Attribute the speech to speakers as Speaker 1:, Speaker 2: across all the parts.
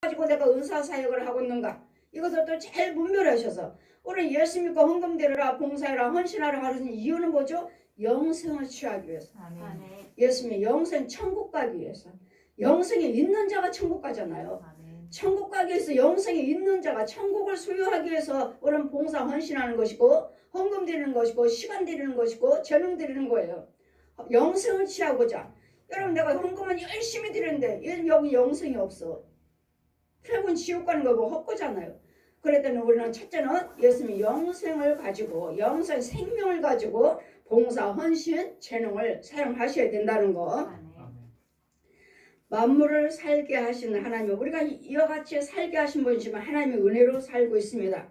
Speaker 1: 가지고 내가 은사 사역을 하고 있는가? 이것을 잘 분별하셔서 우리 예수 믿고 헌금 드리라, 봉사해라, 헌신하라 하는 이유는 뭐죠? 영생을 취하기 위해서.
Speaker 2: 아멘.
Speaker 1: 예수 믿 영생 천국 가기 위해서. 영생이 있는 자가 천국 가잖아요.
Speaker 2: 아멘.
Speaker 1: 천국 가기 위해서 영생이 있는 자가 천국을 소유하기 위해서 우리는 봉사 헌신하는 것이고 헌금 드리는 것이고 시간 드리는 것이고 재능 드리는 거예요. 영생을 취하고자. 여러분 내가 헌금은 열심히 드리는데 여기 영생이 없어. 결국은 지옥 가는 거고 헛거잖아요. 그랬더니 우리는 첫째는 예수님이 영생을 가지고 영생 생명을 가지고 봉사 헌신 재능을 사용하셔야 된다는 거.
Speaker 2: 아멘.
Speaker 1: 만물을 살게 하시는 하나님, 우리가 이와 같이 살게 하신 분이지만 하나님의 은혜로 살고 있습니다.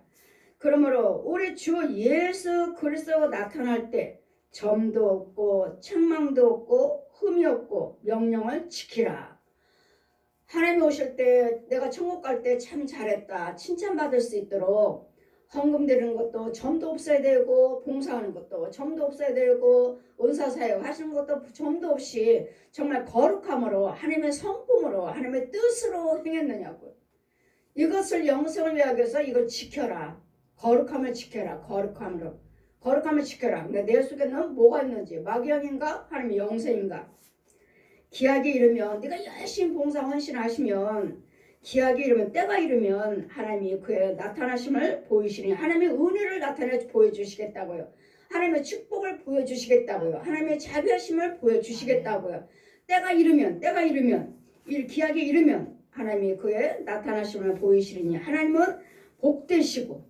Speaker 1: 그러므로 우리 주 예수 그리스도가 나타날 때 점도 없고 책망도 없고 흠이 없고 명령을 지키라. 하나님이 오실 때 내가 천국 갈 때 참 잘했다 칭찬받을 수 있도록 헌금 드리는 것도 점도 없어야 되고 봉사하는 것도 점도 없어야 되고 은사사역 하시는 것도 점도 없이 정말 거룩함으로 하나님의 성품으로 하나님의 뜻으로 행했느냐고요. 이것을 영생을 위하기 위해서 이걸 지켜라. 거룩함을 지켜라. 거룩함으로. 거룩함을 지켜라. 근데 내 속에는 뭐가 있는지 마귀형인가 하나님의 영생인가. 기약이 이르면 네가 열심히 봉사 헌신하시면 기약이 이르면 때가 이르면 하나님이 그의 나타나심을 보이시니 하나님의 은혜를 나타내 보여주시겠다고요. 하나님의 축복을 보여주시겠다고요. 하나님의 자비하심을 보여주시겠다고요. 때가 이르면 이 기약이 이르면 하나님이 그의 나타나심을 보이시니 하나님은 복되시고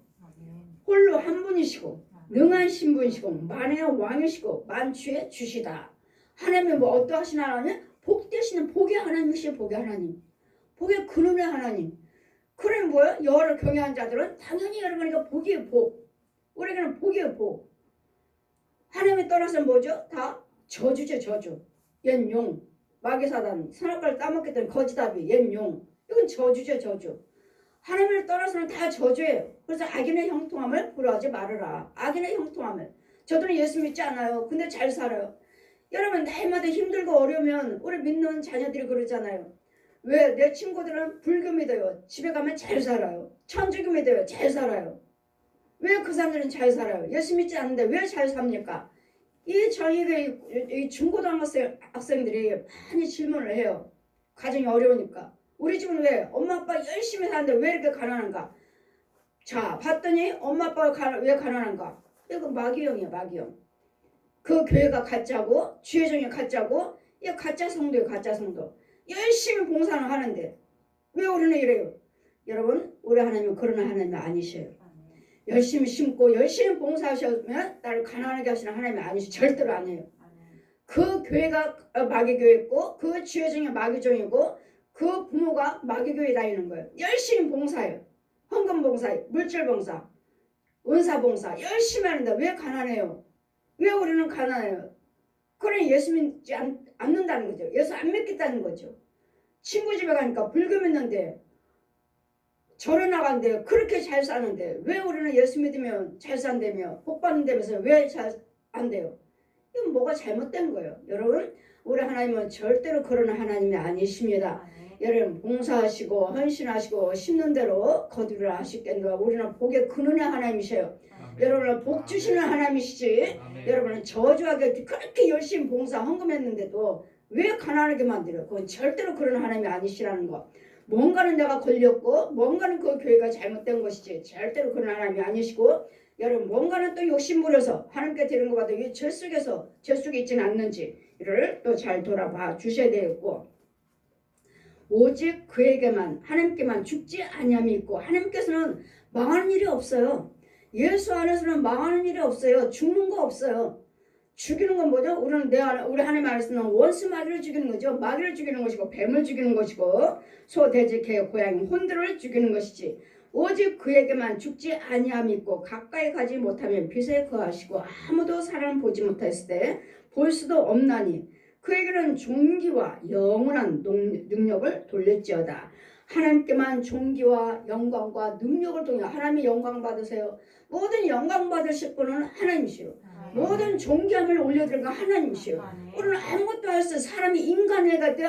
Speaker 1: 홀로 한 분이시고 능한 신분이시고 만의 왕이시고 만주의 주시다. 하나님이 뭐 어떠하신 하나님? 복되시는 복의 하나님이시여. 복의 하나님. 복의 근원의 하나님. 그러면 뭐야? 여호와를 경외한 자들은 당연히 여러분이가 복이에요. 복. 우리에게는 복이에요. 복. 하나님에 따라서 뭐죠? 다 저주죠. 저주. 옛 용. 마귀사단. 선악과를 따먹겠다는 거지다비. 옛 용. 이건 저주죠. 저주. 하나님을 따라서는 다 저주예요. 그래서 악인의 형통함을 부러워하지 말으라. 악인의 형통함을. 저들은 예수 믿지 않아요. 근데 잘 살아요. 여러분 날마다 힘들고 어려우면 우리 믿는 자녀들이 그러잖아요. 왜? 내 친구들은 불교 믿어요. 집에 가면 잘 살아요. 천주교 믿어요. 잘 살아요. 왜 그 사람들은 잘 살아요? 예수 믿지 않는데 왜 잘 삽니까? 이 중고등학생들이 많이 질문을 해요. 가정이 어려우니까. 우리 집은 왜? 엄마 아빠 열심히 사는데 왜 이렇게 가난한가? 자 봤더니 엄마 아빠가 왜 가난한가? 이거 마귀형이야. 마귀형. 그 교회가 가짜고 주의 종이 가짜고 이 가짜 성도예요. 가짜 성도. 열심히 봉사는 하는데 왜 우리는 이래요? 여러분 우리 하나님은 그런 하나님이 아니셔요. 열심히 심고 열심히 봉사하시면 나를 가난하게 하시는 하나님이 아니셔요. 절대로 아니에요. 그 교회가 마귀교회고 그 주의 종이 마귀종이고 그 부모가 마귀교회 다니는 거예요. 열심히 봉사해요. 헌금 봉사, 물질 봉사, 은사 봉사 열심히 하는데 왜 가난해요? 왜 우리는 가난해요? 그래 예수 믿지 않는다는 거죠. 예수 안 믿겠다는 거죠. 친구 집에 가니까 불교 믿는데 절에 나간대 그렇게 잘 사는데 왜 우리는 예수 믿으면 잘 산다며 복 받는다면서 왜 잘 안 돼요? 이건 뭐가 잘못된 거예요. 여러분 우리 하나님은 절대로 그런 하나님이 아니십니다. 여러분 봉사하시고 헌신하시고 심는 대로 거두리라 하시겠노라. 우리는 복의 근원의 하나님이셔요. 여러분은 복 주시는 하나님이시지. 여러분은 저주하게 그렇게 열심히 봉사 헌금했는데도 왜 가난하게 만들어요? 그건 절대로 그런 하나님이 아니시라는 거. 뭔가는 내가 걸렸고 뭔가는 그 교회가 잘못된 것이지 절대로 그런 하나님이 아니시고 여러분 뭔가는 또 욕심부려서 하나님께 드리는 것보다 이 죄 속에 있지는 않는지를 또 잘 돌아봐 주셔야 되겠고 오직 그에게만 하나님께만 죽지 아니함이 있고 하나님께서는 망하는 일이 없어요. 예수 안에서는 망하는 일이 없어요. 죽는 거 없어요. 죽이는 건 뭐죠? 우리 하나님 안에서는 원수 마귀를 죽이는 거죠. 마귀를 죽이는 것이고 뱀을 죽이는 것이고 소, 돼지, 개, 고양이, 혼들을 죽이는 것이지. 오직 그에게만 죽지 아니함이 있고 가까이 가지 못하면 빛에 거하시고 아무도 사람 보지 못했을 때 볼 수도 없나니 그에게는 존귀와 영원한 능력을 돌렸지어다. 하나님께만 존귀와 영광과 능력을 통해 하나님의 영광 받으세요. 모든 영광 받으실 분은 하나님이시요. 모든 존귀함을 올려드리는 건 하나님이시요. 우리는 아무것도 할 수 없어요. 사람이 인간애가 돼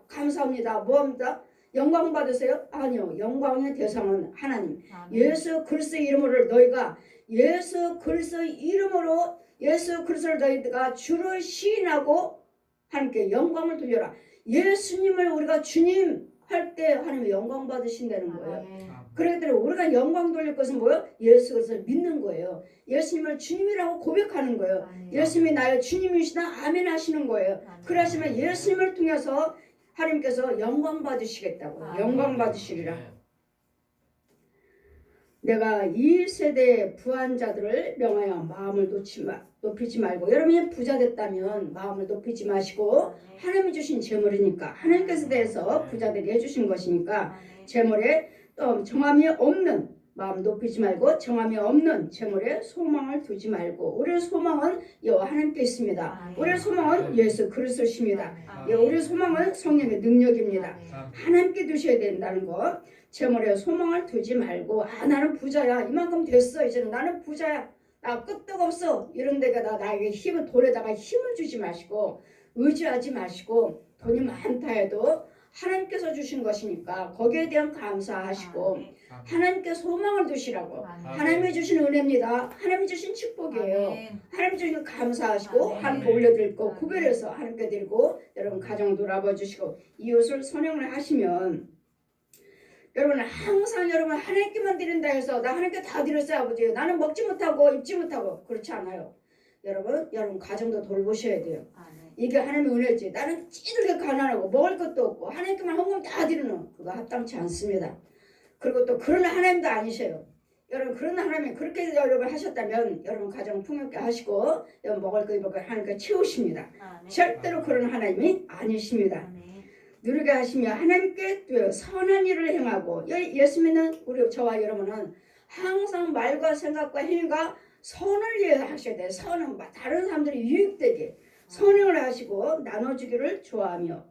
Speaker 1: 감사합니다. 뭐합니다? 영광 받으세요? 아니요. 영광의 대상은 하나님.
Speaker 2: 아멘.
Speaker 1: 예수 그리스도의 이름으로 너희가 예수 그리스도의 이름으로 예수 그리스도를 너희가 주를 시인하고 하나님께 영광을 돌려라. 예수님을 우리가 주님 할 때 하나님의 영광 받으신다는 거예요.
Speaker 2: 아멘.
Speaker 1: 그러기 때문에 우리가 영광 돌릴 것은 뭐예요? 예수 그리스도를 믿는 거예요. 예수님을 주님이라고 고백하는 거예요.
Speaker 2: 아멘.
Speaker 1: 예수님이 나의 주님이시다 아멘 하시는 거예요.
Speaker 2: 아멘.
Speaker 1: 그러시면 예수님을 통해서 하나님께서 영광 받으시겠다고.
Speaker 2: 아멘.
Speaker 1: 영광 받으시리라. 내가 이 세대의 부한자들을 명하여 마음을 높이지 말고, 여러분이 부자 됐다면 마음을 높이지 마시고, 하나님이 주신 재물이니까, 하나님께서 대해서 부자 되게 해주신 것이니까,
Speaker 2: 아멘.
Speaker 1: 재물에 또 정함이 없는 마음 높이지 말고, 정함이 없는 재물에 소망을 두지 말고, 우리의 소망은 여호와 하나님께 있습니다.
Speaker 2: 아멘.
Speaker 1: 우리의 소망은 예수 그리스도십니다.
Speaker 2: 아멘.
Speaker 1: 예, 우리의 소망은 성령의 능력입니다.
Speaker 2: 아멘.
Speaker 1: 하나님께 두셔야 된다는 거. 재물에 소망을 두지 말고, 아 나는 부자야, 이만큼 됐어, 이제는 나는 부자야, 나 끄떡없어, 이런 데가 나에게 힘을, 돈에다가 힘을 주지 마시고, 의지하지 마시고, 돈이 많다 해도 하나님께서 주신 것이니까 거기에 대한 감사하시고,
Speaker 2: 아멘.
Speaker 1: 하나님께 소망을 두시라고.
Speaker 2: 아멘.
Speaker 1: 하나님이 주신 은혜입니다. 하나님이 주신 축복이에요.
Speaker 2: 아멘.
Speaker 1: 하나님 주신 감사하시고,
Speaker 2: 아멘.
Speaker 1: 하나님께 올려드리고,
Speaker 2: 아멘.
Speaker 1: 구별해서 하나님께 드리고, 여러분 가정 돌아봐 주시고, 이웃을 선행을 하시면, 여러분 항상 여러분 하나님께만 드린다 해서 나 하나님께 다 드렸어요 아버지, 나는 먹지 못하고 입지 못하고, 그렇지 않아요. 여러분 가정도 돌보셔야 돼요.
Speaker 2: 아멘.
Speaker 1: 이게 하나님의 은혜지. 나는 찌들게 가난하고 먹을 것도 없고 하나님께만 헌금 다 드리는, 그거 합당치 않습니다. 그리고 또 그런 하나님도 아니셔요. 여러분 그런 하나님이 그렇게 여러분 하셨다면 여러분 가정 풍요롭게 하시고 여러분 먹을 거 입을 거 하나님께 채우십니다.
Speaker 2: 아멘.
Speaker 1: 절대로 그런 하나님이 아니십니다.
Speaker 2: 아멘.
Speaker 1: 누리게 하시며 하나님께 또 선한 일을 행하고, 예수 믿는 우리 저와 여러분은 항상 말과 생각과 행위가 선을 하셔야 돼요. 선은 다른 사람들이 유익되게 선행을 하시고 나눠주기를 좋아하며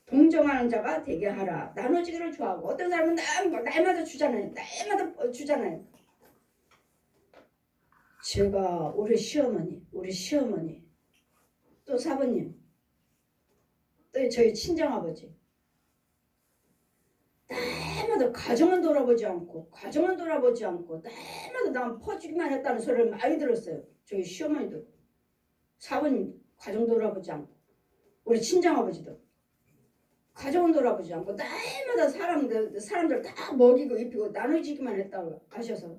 Speaker 1: 동정하는 자가 되게 하라. 나눠주기를 좋아하고, 어떤 사람은 날마다 주잖아요. 날마다 주잖아요. 제가 우리 시어머니 또 사부님 또 저희 친정아버지 날마다 가정은 돌아보지 않고 날마다 난 퍼주기만 했다는 소리를 많이 들었어요. 저희 시어머니도, 사부님 가정 돌아보지 않고, 우리 친정아버지도 가정은 돌아보지 않고 날마다 사람들 다 먹이고 입히고 나눠주기만 했다고 하셔서,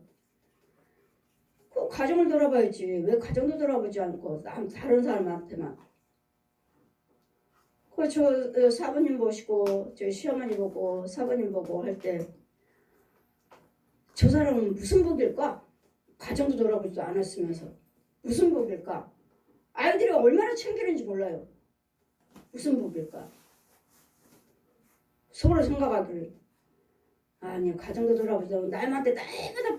Speaker 1: 그 가정을 돌아봐야지 왜 가정도 돌아보지 않고 다른 사람한테만. 저 사부님 보시고 저 시어머니 보고 사부님 보고 할 때 저 사람은 무슨 복일까? 가정도 돌아보지도 않았으면서 무슨 복일까? 아이들이 얼마나 챙기는지 몰라요. 무슨 복일까? 서로 생각하기를, 아니 가정도 돌아보지도 날마다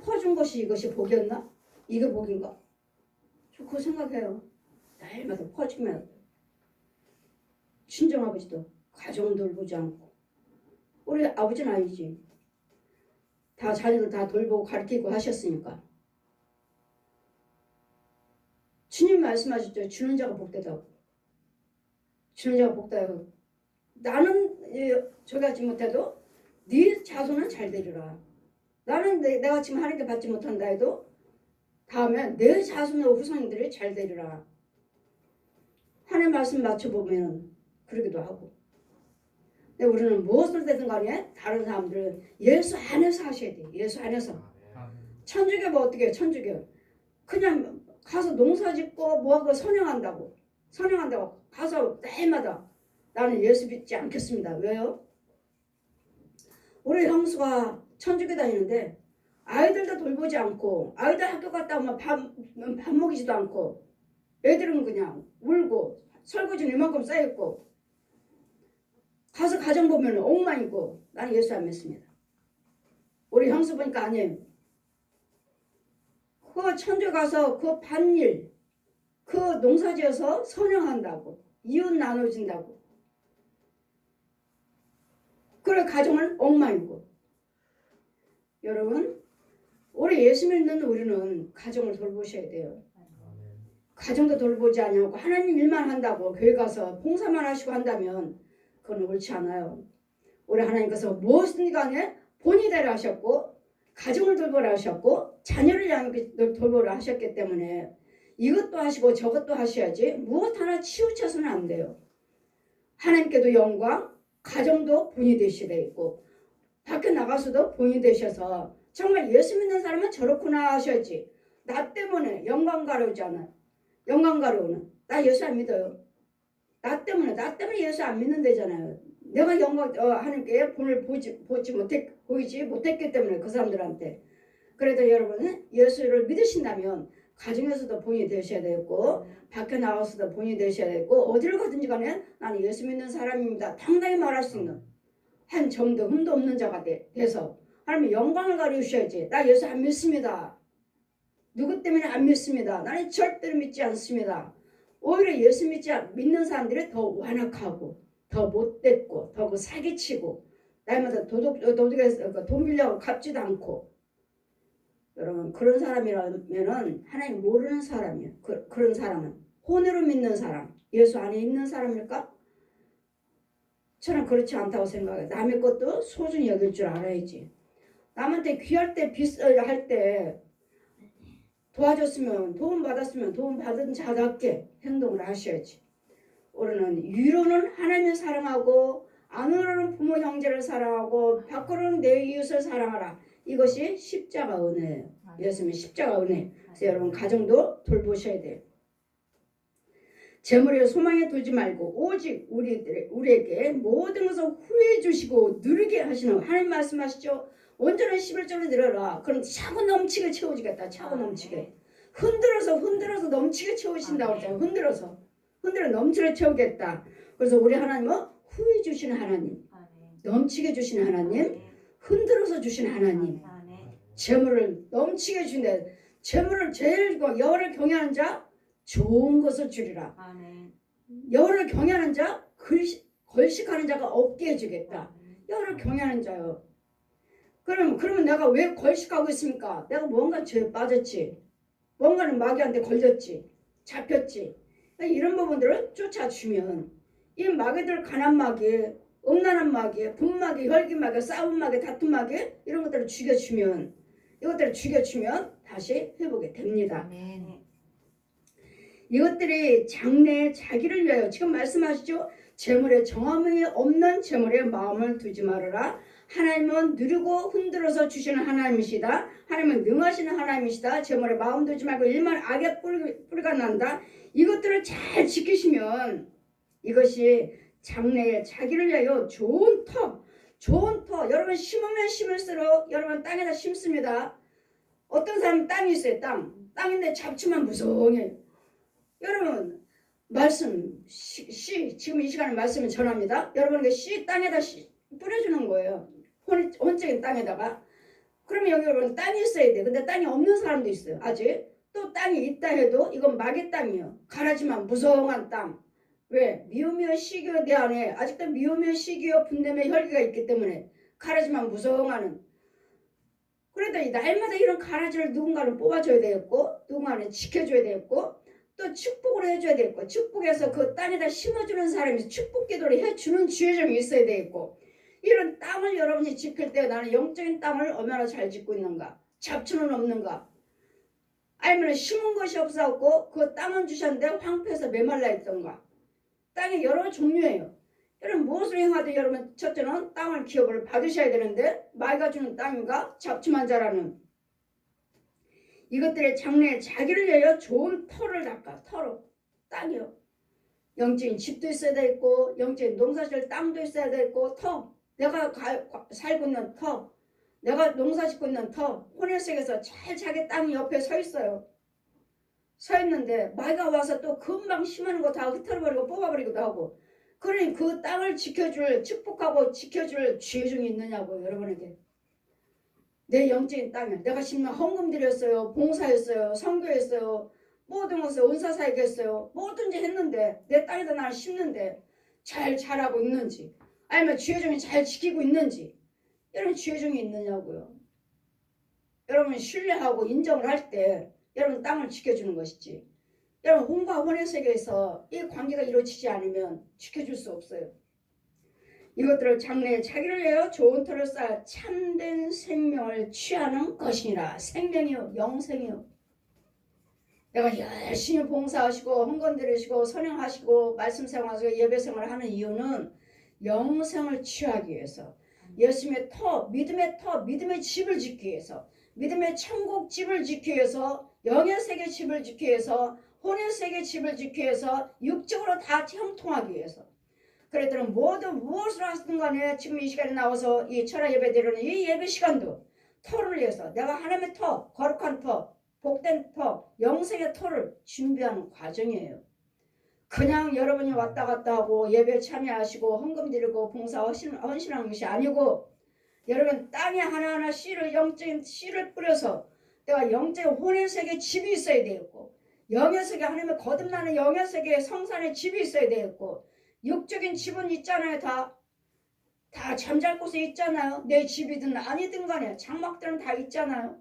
Speaker 1: 퍼준 것이 이것이 복이었나? 이게 복인가? 저 그거 생각해요. 날마다 퍼주면. 친정아버지도 가정 돌보지 않고, 우리 아버지는 아니지. 다 자녀들 다 돌보고 가르치고 하셨으니까. 주님 말씀하셨죠. 주는 자가 복되다고. 주는 자가 복되다고. 나는 저같지 못해도 네 자손은 잘 되리라. 나는 내가 지금 하나님께 받지 못한다 해도 다음에 내 자손의 후손들이 잘 되리라. 하나님 말씀 맞춰보면 그러기도 하고. 근데 우리는 무엇을 되든 간에 다른 사람들은 예수 안에서 하셔야 돼. 예수 안에서. 천주교 뭐 어떻게 해요? 천주교 그냥 가서 농사짓고 뭐하고 선행한다고 가서 때마다 나는 예수 믿지 않겠습니다. 왜요? 우리 형수가 천주교 다니는데 아이들도 돌보지 않고, 아이들 학교 갔다 오면 밥 먹이지도 않고, 애들은 그냥 울고 설거지는 이만큼 쌓였고, 가서 가정 보면 엉망이고. 나는 예수 안 믿습니다. 우리 형수 보니까 아니에요. 그 천주 가서 그 밭일, 그 농사지어서 선행한다고, 이웃 나눠준다고. 그래 가정은 엉망이고. 여러분 우리 예수 믿는 우리는 가정을 돌보셔야 돼요. 가정도 돌보지 않냐고 하나님 일만 한다고 교회 가서 봉사만 하시고 한다면 그건 옳지 않아요. 우리 하나님께서 무엇이든 간에 본이 되라 하셨고 가정을 돌보라 하셨고 자녀를 돌보라 하셨기 때문에 이것도 하시고 저것도 하셔야지 무엇 하나 치우쳐서는 안 돼요. 하나님께도 영광, 가정도 본이 되셔야 되고 밖에 나가서도 본이 되셔서 정말 예수 믿는 사람은 저렇구나 하셔야지. 나 때문에 영광 가려우지 않아요. 영광 가려우는 나 예수 안 믿어요. 나 때문에 예수 안 믿는다잖아요. 내가 영광 하나님께 본을 보이지 못했기 때문에 그 사람들한테. 그래도 여러분은 예수를 믿으신다면 가정에서도 본이 되셔야 되고 밖에 나가서도 본이 되셔야 되고 어디를 가든지 간에 나는 예수 믿는 사람입니다. 당당히 말할 수 있는 한 점도 흠도 없는 자가 돼서 하나님 영광을 가려주셔야지. 나 예수 안 믿습니다. 누구 때문에 안 믿습니다. 나는 절대로 믿지 않습니다. 오히려 예수 믿는 사람들이 더 완악하고 더 못됐고 더 사기치고 날마다 도둑에서 돈 빌려고 갚지도 않고. 여러분 그런 사람이라면은 하나님 모르는 사람이에요. 그런 사람은 혼으로 믿는 사람, 예수 안에 있는 사람일까? 저는 그렇지 않다고 생각해요. 남의 것도 소중히 여길 줄 알아야지. 남한테 귀할 때 할 때 도와줬으면 도움 받았으면 도움 받은 자답게 행동을 하셔야지. 우리는 위로는 하나님을 사랑하고 안으로는 부모 형제를 사랑하고 밖으로는 내 이웃을 사랑하라. 이것이 십자가 은혜예요. 예수님의 십자가 은혜. 그래서 여러분 가정도 돌보셔야 돼요. 재물에 소망에 두지 말고 오직 우리에게 모든 것을 후회해 주시고 누리게 하시는 하나님 말씀하시죠. 온전한 11조를 드려라. 그럼 차고 넘치게 채워주겠다. 차고 넘치게. 흔들어서 넘치게 채우신다고 그랬잖아요. 흔들어 넘치게 채우겠다. 그래서 우리 하나님은 후회 주시는 하나님, 넘치게 주시는 하나님, 흔들어서 주시는 하나님, 재물을 넘치게 주신다. 재물을 제일 여호와를 경외하는 자 좋은 것을 주리라. 여호와를 경외하는 자 걸식하는 자가 없게 해주겠다. 여호와를 경외하는 자요. 그러면 내가 왜 걸식하고 있습니까? 내가 뭔가 죄에 빠졌지. 뭔가는 마귀한테 걸렸지. 잡혔지. 이런 부분들을 쫓아주면 이 마귀들 가난 마귀, 음란한 마귀, 분마귀, 혈기마귀, 싸움 마귀, 다툼 마귀 이런 것들을 죽여주면 다시 회복이 됩니다. 이것들이 장래에 자기를 위하여 지금 말씀하시죠. 재물에 정함이 없는 재물에 마음을 두지 말아라. 하나님은 누리고 흔들어서 주시는 하나님이시다. 하나님은 능하시는 하나님이시다. 재물에 마음 두지 말고 일만 악의 뿌리가 난다. 이것들을 잘 지키시면 이것이 장래에 자기를 위하여 좋은 터. 여러분 심으면 심을수록 여러분 땅에다 심습니다. 어떤 사람은 땅이 있어요. 땅인데 잡초만 무성해요. 여러분 말씀 지금 이 시간에 말씀을 전합니다. 여러분에게 씨 땅에다 뿌려주는 거예요. 혼적인 땅에다가. 그러면 여기 여러분 땅이 있어야 돼. 근데 땅이 없는 사람도 있어요. 아직 또 땅이 있다 해도 이건 마귀 땅이에요. 가라지만 무성한 땅. 왜? 미오미오 시기어 내 안에 아직도 미오미오 시기어 분냄의 혈기가 있기 때문에 가라지만 무성하는. 그래도 날마다 이런 가라지를 누군가는 뽑아줘야 되겠고 누군가는 지켜줘야 되겠고 또 축복을 해줘야 되겠고 축복해서 그 땅에다 심어주는 사람이 축복 기도를 해주는 지혜점이 있어야 되겠고 이런 땅을 여러분이 지킬 때 나는 영적인 땅을 얼마나 잘 짓고 있는가, 잡초는 없는가, 아니면 심은 것이 없었고 그 땅은 주셨는데 황폐해서 메말라 있던가. 땅이 여러 종류예요. 여러분 무엇을 행하든 여러분 첫째는 땅을 기업을 받으셔야 되는데 마귀가 주는 땅인가 잡초만 자라는 이것들의 장래에 자기를 위하여 좋은 터를 닦아. 터로 땅이요. 영적인 집도 있어야 되고 영적인 농사질 땅도 있어야 되고 터. 내가 살고 있는 터. 내가 농사 짓고 있는 터. 혼혈색에서 잘 자기 땅이 옆에 서 있어요. 서 있는데 마귀가 와서 또 금방 심하는 거 다 흩어버리고 뽑아버리기도 하고. 그러니 그 땅을 지켜줄 축복하고 지켜줄 지혜중이 있느냐고 여러분에게. 내 영적인 땅에 내가 심는 헌금 드렸어요. 봉사했어요. 선교했어요. 모든 것을 은사사역했어요. 뭐든지 했는데 내 땅에다 나를 심는데 잘 자라고 있는지 아니면 지혜중이 잘 지키고 있는지 여러분 지혜중이 있느냐고요. 여러분 신뢰하고 인정을 할 때 여러분 땅을 지켜주는 것이지 여러분 혼과 혼의 세계에서 이 관계가 이루어지지 않으면 지켜줄 수 없어요. 이것들을 장래에 자기를 위하여 좋은 터를 쌓아 참된 생명을 취하는 것이니라. 생명이요 영생이요. 내가 열심히 봉사하시고 헌금 드리시고 선행하시고 말씀 생활하시고 예배 생활을 하는 이유는 영생을 취하기 위해서, 열심히 믿음의 믿음의 집을 짓기 위해서, 믿음의 천국 집을 짓기 위해서, 영의 세계 집을 짓기 위해서, 혼의 세계 집을 짓기 위해서, 육적으로 다 형통하기 위해서. 그랬더니 모두 무엇을 하시든 간에 지금 이 시간에 나와서 이 철학 예배 드리는 이 예배 시간도 터를 위해서, 내가 하나님의 터, 거룩한 터, 복된 터, 영생의 터를 준비하는 과정이에요. 그냥 여러분이 왔다 갔다 하고 예배 참여하시고 헌금 드리고 봉사 헌신하는 것이 아니고, 여러분 땅에 하나하나 씨를, 영적인 씨를 뿌려서 내가 영적인 혼의 세계 집이 있어야 되겠고, 영의 세계 하나님의 거듭나는 영의 세계 성산의 집이 있어야 되겠고, 육적인 집은 있잖아요. 다 잠잘 곳에 있잖아요. 내 집이든 아니든 간에 장막들은 다 있잖아요.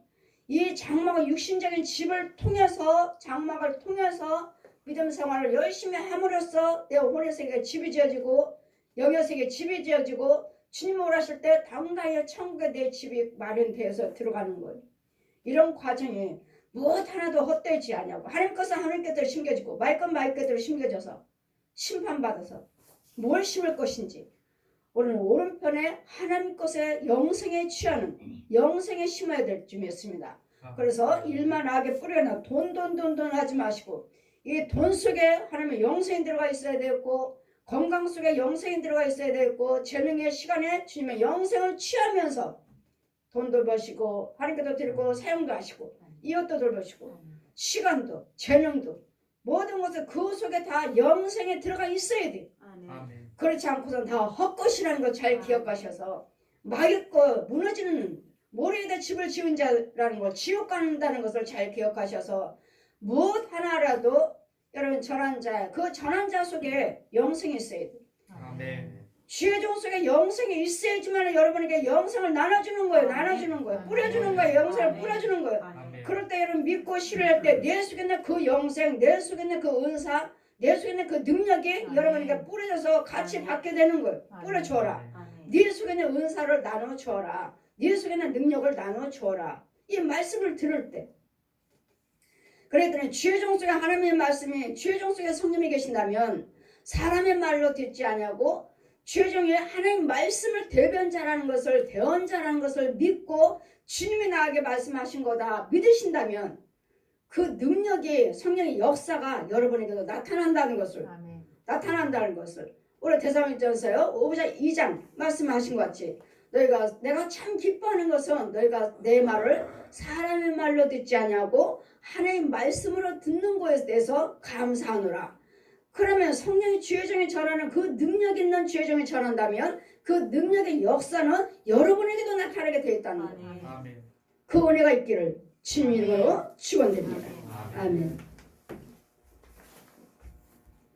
Speaker 1: 이 장막은 육신적인 집을 통해서, 장막을 통해서 믿음 생활을 열심히 함으로써 내 혼의 세계가 집이 지어지고 영의 세계 집이 지어지고 주님 오라실 때 당당히 천국에 내 집이 마련되어서 들어가는 거예요. 이런 과정이 무엇 하나도 헛되지 않냐고. 하나님 것은 하나님께서 심겨지고 마의 것 마의 것대로 심겨져서 심판받아서 뭘 심을 것인지, 오늘 오른편에 하나님 것의 영생에 취하는 영생에 심어야 될 쯤이었습니다. 그래서 일만 하게 뿌려놔 돈 하지 마시고, 이 돈 속에 하나님의 영생이 들어가 있어야 되겠고, 건강 속에 영생이 들어가 있어야 되겠고, 재능의 시간에 주님의 영생을 취하면서 돈도 버시고 하나님께도 드리고 사용도 하시고 이것도 돌보시고 시간도 재능도 모든 것을 그 속에 다 영생에 들어가 있어야 돼.
Speaker 2: 아멘.
Speaker 1: 그렇지 않고선 다 헛것이라는 걸 잘 기억하셔서, 막있고 무너지는 모래에다 집을 지은 자라는 걸, 지옥 간다는 것을 잘 기억하셔서 무엇 하나라도 여러분 전한 자 속에 영생이 있어야 돼.
Speaker 2: 아멘.
Speaker 1: 주의 종 속에 영생이 있어야지만 여러분에게 영생을 나눠주는 거예요. 나눠주는 거예요. 뿌려주는 거예요. 영생을 뿌려주는 거예요.
Speaker 2: 아멘.
Speaker 1: 그럴 때 여러분 믿고 신뢰할 때 내 속에 있는 그 영생, 내 속에 있는 그 은사, 내 속에 있는 그 능력이 여러분에게 뿌려져서 같이 받게 되는 거예요. 뿌려주어라. 네 속에 있는 은사를 나눠주어라. 네 속에 있는 능력을 나눠주어라. 이 말씀을 들을 때, 그랬더니 주의 종 속에 하나님의 말씀이, 주의 종 속에 성령이 계신다면 사람의 말로 듣지 아니하고 주의 종이 하나님 말씀을 대변자라는 것을, 대언자라는 것을 믿고 주님이 나에게 말씀하신 거다 믿으신다면 그 능력이, 성령의 역사가 여러분에게도 나타난다는 것을, 우리 데살로니가전서요 2장 말씀하신 것 같이, 내가 참 기뻐하는 것은 너희가 내 말을 사람의 말로 듣지 아니하고 하나님 말씀으로 듣는 것에 대해서 감사하노라. 그러면 성령이 주의 종에 전하는 그 능력 있는 주의 종에 전한다면 그 능력의 역사는 여러분에게도 나타나게 되어 있다는 거예요.
Speaker 2: 아멘.
Speaker 1: 그 은혜가 있기를 주님 이름으로 축원드립니다. 아멘.